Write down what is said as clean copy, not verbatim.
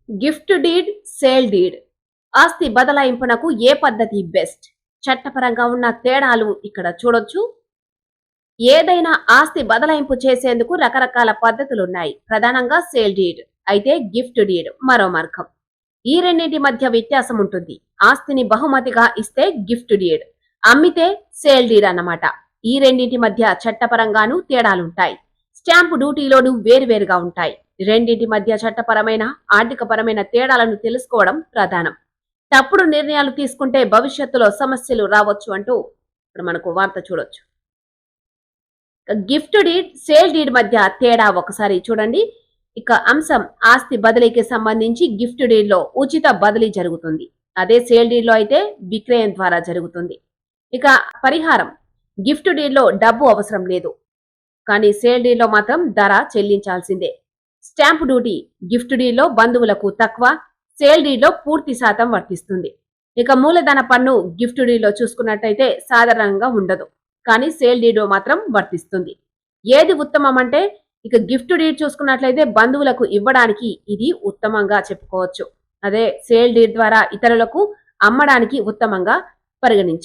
Gift deed, sale deed. ఆస్తి బదలాయింపునకు ఏ పద్ధతి best? చట్టపరంగా ఉన్న తేడాలు ఇక్కడ చూడొచ్చు. ఏదైనా ఆస్తి బదలాయింపు చేసేందుకు రకరకాల పద్ధతులున్నాయి. ప్రధానంగా సేల్ డీడ్, అయితే గిఫ్ట్ డీడ్ మరో మార్గం. ఈ రెండింటి మధ్య వ్యత్యాసం ఉంటుంది. ఆస్తిని బహుమతిగా ఇస్తే గిఫ్ట్ డీడ్, అమ్మితే సేల్ డీడ్ అన్నమాట. ఈ రెండింటి మధ్య చట్టపరంగాను తేడాలుంటాయి. స్టాంపు డ్యూటీలోనూ వేరువేరుగా ఉంటాయి. రెండింటి మధ్య చట్టపరమైన, ఆర్థికపరమైన తేడాలను తెలుసుకోవడం ప్రధానం. తప్పుడు నిర్ణయాలు తీసుకుంటే భవిష్యత్తులో సమస్యలు రావచ్చు అంటూ ఇప్పుడు మనకు వార్త చూడొచ్చు. గిఫ్ట్ డీడ్, సేల్ డీడ్ మధ్య తేడా ఒకసారి చూడండి. ఇక అంశం ఆస్తి బదిలీకి సంబంధించి గిఫ్ట్ డీడ్ లో ఉచిత బదిలీ జరుగుతుంది. అదే సేల్ డీడ్ లో అయితే విక్రయం ద్వారా జరుగుతుంది. ఇక పరిహారం, గిఫ్ట్ డీడ్ లో డబ్బు అవసరం లేదు, కానీ సేల్ డీడ్ లో మాత్రం ధర చెల్లించాల్సిందే. స్టాంపు డ్యూటీ గిఫ్ట్ డీడ్ లో బంధువులకు తక్కువ, సేల్ డీడ్ లో పూర్తి శాతం వర్తిస్తుంది. ఇక మూలధన పన్ను గిఫ్ట్ డీడ్ లో చూసుకున్నట్టయితే సాధారణంగా ఉండదు, కానీ సేల్ డీడ్ లో మాత్రం వర్తిస్తుంది. ఏది ఉత్తమం అంటే ఇక గిఫ్ట్ డీడ్ చూసుకున్నట్లయితే బంధువులకు ఇవ్వడానికి ఇది ఉత్తమంగా చెప్పుకోవచ్చు. అదే సేల్ డీడ్ ద్వారా ఇతరులకు అమ్మడానికి ఉత్తమంగా పరిగణించాలి.